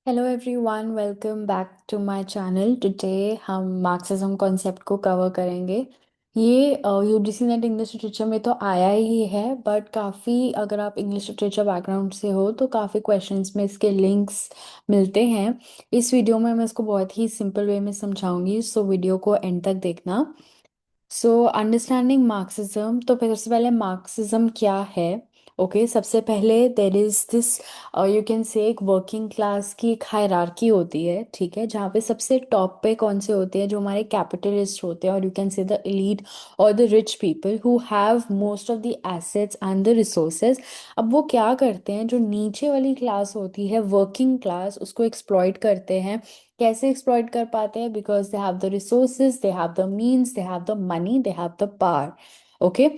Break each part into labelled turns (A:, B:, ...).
A: Hello everyone, welcome back to my channel. Today हम Marxism concept को cover करेंगे। ये यूजीसी नेट इंग्लिश लिटरेचर में तो आया ही है, बट काफ़ी अगर आप इंग्लिश लिटरेचर बैकग्राउंड से हो तो काफ़ी क्वेश्चंस में इसके लिंक्स मिलते हैं। इस वीडियो में मैं इसको बहुत ही सिंपल वे में समझाऊंगी, सो वीडियो को एंड तक देखना। सो अंडरस्टैंडिंग मार्क्सिज्म, तो फिर सबसे पहले मार्क्सिज्म क्या है। ओके, सबसे पहले there is this, you can से एक वर्किंग क्लास की एक हायरार्की होती है, ठीक है, जहाँ पे सबसे टॉप पे कौन से होते हैं, जो हमारे कैपिटलिस्ट होते हैं, और you can say the elite और the rich people who have most of the assets and the resources. अब वो क्या करते हैं, जो नीचे वाली क्लास होती है वर्किंग क्लास, उसको एक्सप्लॉइट करते हैं। कैसे एक्सप्लॉइट कर पाते हैं? Because they have the resources, they have the means, they have the money, they have the power. Okay,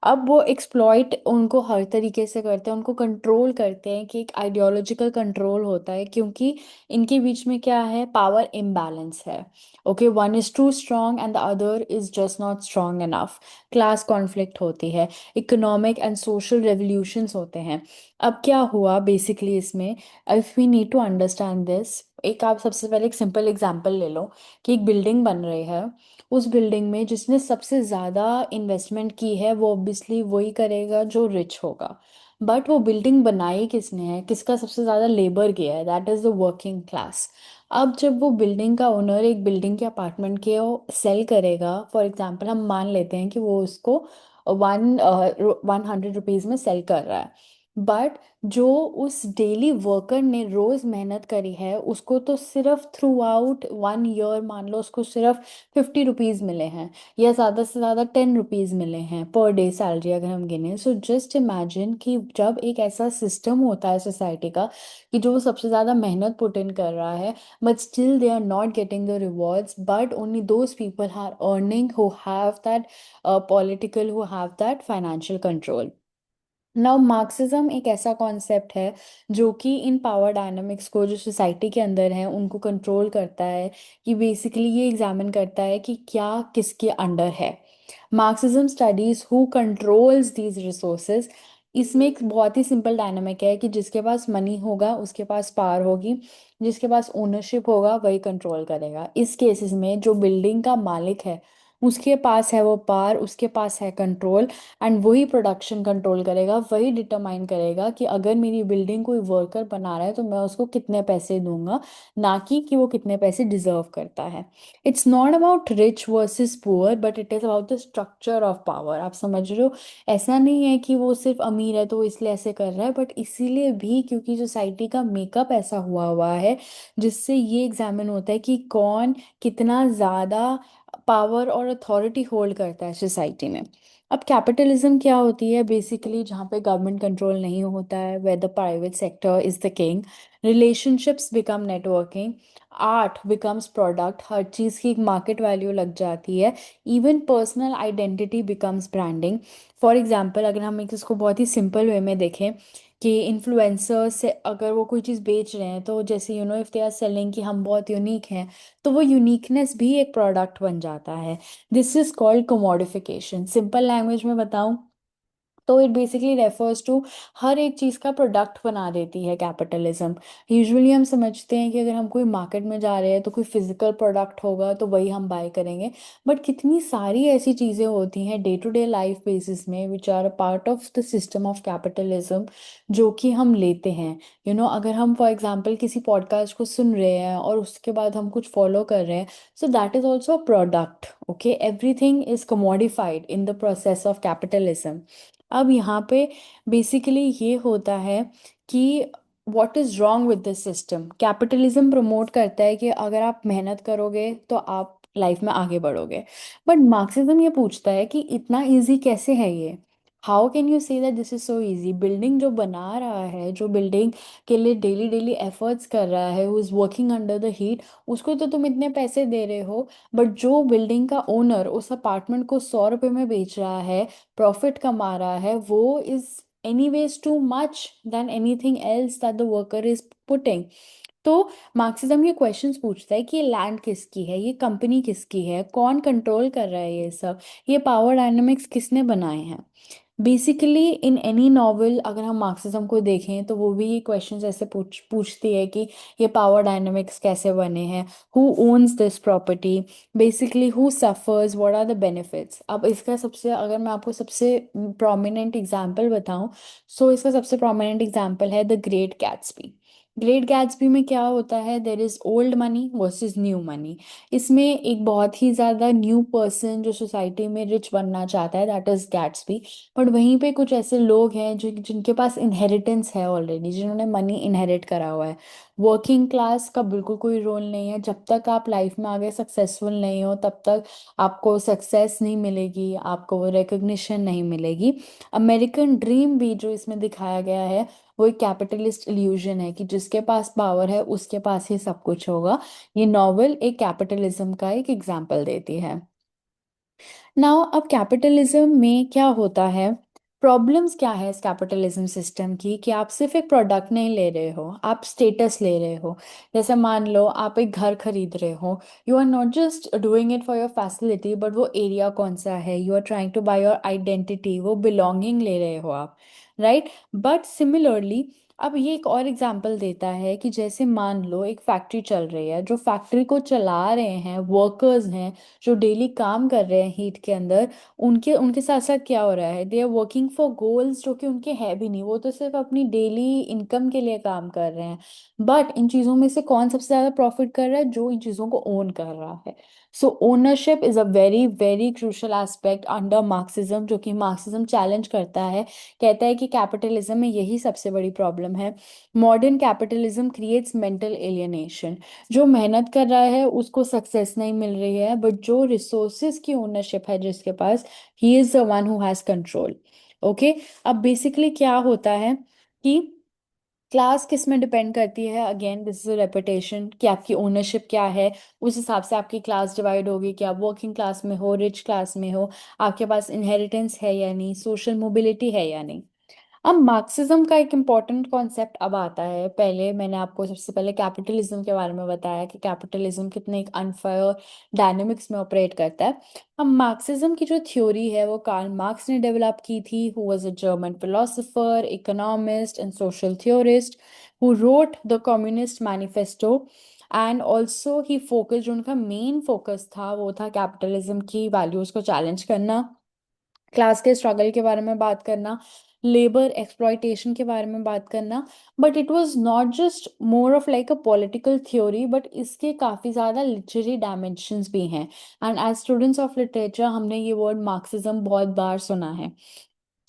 A: अब वो एक्सप्लॉइट उनको हर तरीके से करते हैं, उनको कंट्रोल करते हैं, कि एक आइडियोलॉजिकल कंट्रोल होता है, क्योंकि इनके बीच में क्या है, पावर इम्बैलेंस है। Okay, one is too strong and the other is just not strong enough. Class conflict होती है, इकोनॉमिक एंड सोशल रेवोल्यूशंस होते हैं। अब क्या हुआ बेसिकली इसमें, if we need to understand this, एक आप सबसे पहले एक सिंपल एग्जांपल ले लो कि एक बिल्डिंग बन रही है। उस बिल्डिंग में जिसने सबसे ज़्यादा इन्वेस्टमेंट की है वो ऑब्वियसली वही करेगा जो रिच होगा। बट वो बिल्डिंग बनाई किसने है, किसका सबसे ज़्यादा लेबर गया है, that is the working class. अब जब वो बिल्डिंग का ओनर एक बिल्डिंग के अपार्टमेंट के सेल करेगा, फॉर एग्जांपल हम मान लेते हैं कि वो उसको 100 रुपीज़ में सेल कर रहा है। बट जो उस डेली वर्कर ने रोज मेहनत करी है, उसको तो सिर्फ थ्रू आउट 1 ईयर मान लो उसको सिर्फ 50 रुपीज मिले हैं, या ज्यादा से ज्यादा 10 रुपीज मिले हैं पर डे सैलरी अगर हम गिने। सो जस्ट इमेजिन कि जब एक ऐसा सिस्टम होता है सोसाइटी का, कि जो सबसे ज्यादा मेहनत पुट इन कर रहा है, but still they are not getting the rewards, but only those people are earning who have that political, who have that financial control. Now Marxism एक ऐसा कॉन्सेप्ट है जो कि इन पावर डायनामिक्स को, जो सोसाइटी के अंदर है, उनको कंट्रोल करता है। कि बेसिकली ये एग्जामिन करता है कि क्या किसके अंडर है। Marxism studies who controls these resources. इसमें एक बहुत ही सिंपल डायनामिक है कि जिसके पास मनी होगा उसके पास पावर होगी, जिसके पास ओनरशिप होगा वही कंट्रोल करेगा। इस केसेस में जो बिल्डिंग का मालिक है उसके पास है वो पावर, उसके पास है कंट्रोल, एंड वही प्रोडक्शन कंट्रोल करेगा, वही डिटरमाइन करेगा कि अगर मेरी बिल्डिंग कोई वर्कर बना रहा है तो मैं उसको कितने पैसे दूंगा, ना कि वो कितने पैसे डिजर्व करता है। It's not about rich versus poor, but it is about the structure of power. आप समझ रहे हो? ऐसा नहीं है कि वो सिर्फ अमीर है तो वो इसलिए ऐसे कर रहा है, बट इसीलिए भी क्योंकि सोसाइटी का मेकअप ऐसा हुआ हुआ है, जिससे ये एग्जामिन होता है कि कौन कितना ज़्यादा पावर और अथॉरिटी होल्ड करता है सोसाइटी में। अब कैपिटलिज्म क्या होती है? बेसिकली जहाँ पे गवर्नमेंट कंट्रोल नहीं होता है, where the private sector is the king, relationships become networking, art becomes product, हर चीज़ की एक मार्केट वैल्यू लग जाती है, even personal identity becomes branding. For example अगर हम एक इसको बहुत ही सिंपल वे में देखें, कि इन्फ्लुएंसर से अगर वो कोई चीज़ बेच रहे हैं, तो जैसे इफ़ दे आर सेलिंग कि हम बहुत यूनिक हैं, तो वो यूनिकनेस भी एक प्रोडक्ट बन जाता है। This is called commodification. Simple language में बताऊं तो इट बेसिकली रेफर्स टू हर एक चीज़ का प्रोडक्ट बना देती है कैपिटलिज्म। यूजुअली हम समझते हैं कि अगर हम कोई मार्केट में जा रहे हैं तो कोई फिजिकल प्रोडक्ट होगा तो वही हम बाय करेंगे, बट कितनी सारी ऐसी चीज़ें होती हैं day to day life basis में which are a part of the system of capitalism, जो कि हम लेते हैं। अगर हम फॉर एग्जांपल किसी पॉडकास्ट को सुन रहे हैं और उसके बाद हम कुछ फॉलो कर रहे हैं, so that is also a product. Okay, everything is commodified in the process of capitalism. अब यहाँ पे बेसिकली ये होता है कि what is wrong with this system. Capitalism promote करता है कि अगर आप मेहनत करोगे तो आप लाइफ में आगे बढ़ोगे, बट मार्क्सिज्म ये पूछता है कि इतना इजी कैसे है ये। How can you say that this is so easy? Building जो बना रहा है, जो बिल्डिंग के लिए डेली डेली एफर्ट्स कर रहा है, who is working under the heat, उसको तो तुम इतने पैसे दे रहे हो। बट जो बिल्डिंग का ओनर उस अपार्टमेंट को 100 रुपए में बेच रहा है, प्रॉफिट कमा रहा है, वो is anyways too much than anything else that the worker is putting. तो मार्क्सिज्म ये क्वेश्चंस पूछता है कि ये लैंड किसकी है, ये कंपनी किसकी है, कौन कंट्रोल कर रहा है, ये सब ये पावर डायनामिक्स किसने बनाए हैं। बेसिकली इन एनी नॉवल अगर हम मार्क्सिज्म को देखें तो वो भी ये क्वेश्चंस ऐसे पूछती है कि ये पावर डायनामिक्स कैसे बने हैं, who owns this property, basically who suffers, what are the benefits. अब इसका सबसे, अगर मैं आपको सबसे प्रोमिनेंट एग्जांपल बताऊं, सो इसका सबसे प्रोमिनेंट एग्जांपल है the great Gatsby. Great Gatsby में क्या होता है, there is old money versus new money. इसमें एक बहुत ही ज़्यादा न्यू पर्सन जो सोसाइटी में रिच बनना चाहता है, दैट इज गैट्सबी। बट वहीं पे कुछ ऐसे लोग हैं जो जिनके पास इनहेरिटेंस है ऑलरेडी, जिन्होंने मनी इनहेरिट करा हुआ है। वर्किंग क्लास का बिल्कुल कोई रोल नहीं है, जब तक आप लाइफ में आगे सक्सेसफुल नहीं हो तब तक आपको सक्सेस नहीं मिलेगी, आपको वो रिकग्निशन नहीं मिलेगी। अमेरिकन ड्रीम भी जो इसमें दिखाया गया है वो एक कैपिटलिस्ट इल्यूजन है कि जिसके पास पावर है उसके पास ही सब कुछ होगा। ये नॉवेल एक कैपिटलिज्म का एक एग्जाम्पल देती है। नाउ अब कैपिटलिज्म में क्या होता है, प्रॉब्लम्स क्या है इस कैपिटलिज्म सिस्टम की, कि आप सिर्फ एक प्रोडक्ट नहीं ले रहे हो, आप स्टेटस ले रहे हो। जैसे मान लो आप एक घर खरीद रहे हो, you are not just doing it for your facility, but वो एरिया कौन सा है, you are trying to buy your identity, वो बिलोंगिंग ले रहे हो आप, राइट। बट सिमिलरली अब ये एक और एग्जांपल देता है कि जैसे मान लो एक फैक्ट्री चल रही है, जो फैक्ट्री को चला रहे हैं वर्कर्स हैं, जो डेली काम कर रहे हैं हीट के अंदर, उनके उनके साथ साथ क्या हो रहा है, they are working for goals जो कि उनके है भी नहीं, वो तो सिर्फ अपनी डेली इनकम के लिए काम कर रहे हैं। बट इन चीज़ों में से कौन सबसे ज़्यादा प्रॉफिट कर रहा है, जो इन चीज़ों को ओन कर रहा है। So ownership is a very very crucial aspect under Marxism, जो कि मार्क्सिज्म चैलेंज करता है। कहता है कि कैपिटलिज्म में यही सबसे बड़ी प्रॉब्लम है। Modern capitalism creates mental alienation. जो मेहनत कर रहा है उसको सक्सेस नहीं मिल रही है, बट जो रिसोर्सेज की ओनरशिप है जिसके पास, he is the one who has control. Okay. अब बेसिकली क्या होता है कि क्लास किस में डिपेंड करती है, अगेन दिस इज रेपुटेशन, कि आपकी ओनरशिप क्या है, उस हिसाब से आपकी क्लास डिवाइड होगी कि आप वर्किंग क्लास में हो, रिच क्लास में हो, आपके पास इनहेरिटेंस है या नहीं, सोशल मोबिलिटी है या नहीं। अब मार्क्सिज्म का एक इम्पॉर्टेंट कॉन्सेप्ट अब आता है। पहले मैंने आपको सबसे पहले कैपिटलिज्म के बारे में बताया कि कैपिटलिज्म कितने एक अनफेयर डायनेमिक्स में ऑपरेट करता है। अब मार्क्सिज्म की जो थ्योरी है वो कार्ल मार्क्स ने डेवलप की थी, who was a German philosopher, economist and social theorist, who wrote the communist manifesto. And also he focus, जो उनका मेन फोकस था वो था कैपिटलिज्म की वैल्यूज को चैलेंज करना, क्लास के स्ट्रगल के बारे में बात करना, लेबर एक्सप्लॉयटेशन के बारे में बात करना। But it was not just more of like a political theory, but इसके काफ़ी ज़्यादा लिटरेरी डायमेंशंस भी हैं। And as students of literature हमने ये वर्ड मार्क्सिज्म बहुत बार सुना है।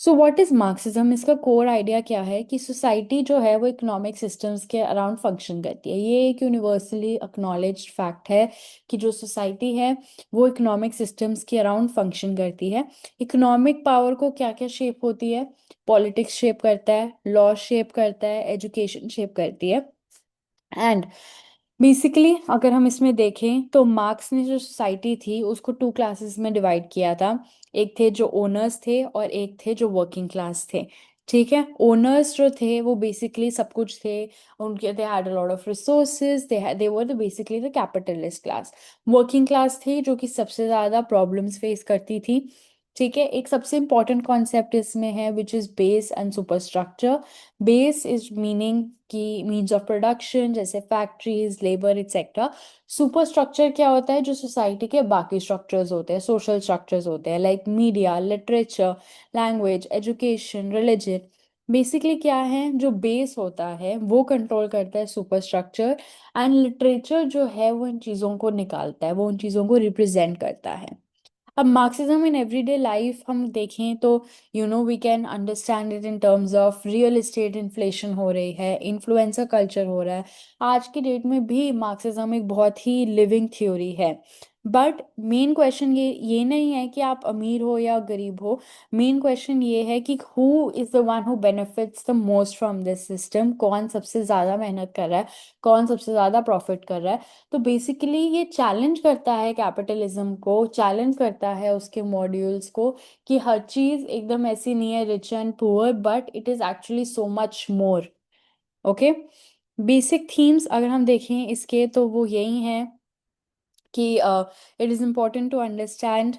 A: सो व्हाट इज मार्क्सिज्म, इसका कोर आइडिया क्या है कि सोसाइटी जो है वो इकोनॉमिक सिस्टम्स के अराउंड फंक्शन करती है। ये एक यूनिवर्सली एक्नॉलेज्ड फैक्ट है कि जो सोसाइटी है वो इकोनॉमिक सिस्टम्स के अराउंड फंक्शन करती है। इकोनॉमिक पावर को क्या क्या शेप होती है, पॉलिटिक्स शेप करता है, लॉ शेप करता है, एजुकेशन शेप करती है। एंड बेसिकली अगर हम इसमें देखें तो मार्क्स ने जो सोसाइटी थी उसको टू क्लासेस में डिवाइड किया था। एक थे जो ओनर्स थे और एक थे जो वर्किंग क्लास थे। ठीक है, ओनर्स जो थे वो बेसिकली सब कुछ थे, उनके they had a lot of resources, they were the basically the capitalist class. Working class थी जो कि सबसे ज़्यादा प्रॉब्लम्स फेस करती थी। ठीक है, एक सबसे इंपॉर्टेंट कॉन्सेप्ट इसमें है which is base and superstructure. Base is meaning की मीन्स ऑफ प्रोडक्शन, जैसे factories, labour etcetera. Super structure क्या होता है, जो सोसाइटी के बाकी स्ट्रक्चर्स होते हैं, सोशल स्ट्रक्चर्स होते हैं, like media, literature, language, education, religion. Basically क्या है, जो बेस होता है वो कंट्रोल करता है सुपर स्ट्रक्चर, एंड लिटरेचर जो है वो इन चीज़ों को निकालता है, वो उन चीज़ों को रिप्रेजेंट करता है। अब मार्क्सिज्म इन एवरीडे लाइफ हम देखें तो we can understand it in terms of real estate inflation हो रही है, इन्फ्लुएंसर कल्चर हो रहा है। आज की डेट में भी मार्क्सिज्म एक बहुत ही लिविंग थ्योरी है। बट मेन क्वेश्चन ये नहीं है कि आप अमीर हो या गरीब हो। मेन क्वेश्चन ये है कि who is the one who benefits the most from this system, कौन सबसे ज़्यादा मेहनत कर रहा है, कौन सबसे ज़्यादा प्रॉफिट कर रहा है। तो बेसिकली ये चैलेंज करता है कैपिटलिज्म को, चैलेंज करता है उसके मॉड्यूल्स को, कि हर चीज़ एकदम ऐसी नहीं है rich and poor, but it is actually so much more. Okay. Basic themes अगर हम देखें इसके तो वो यही हैं कि it is important to understand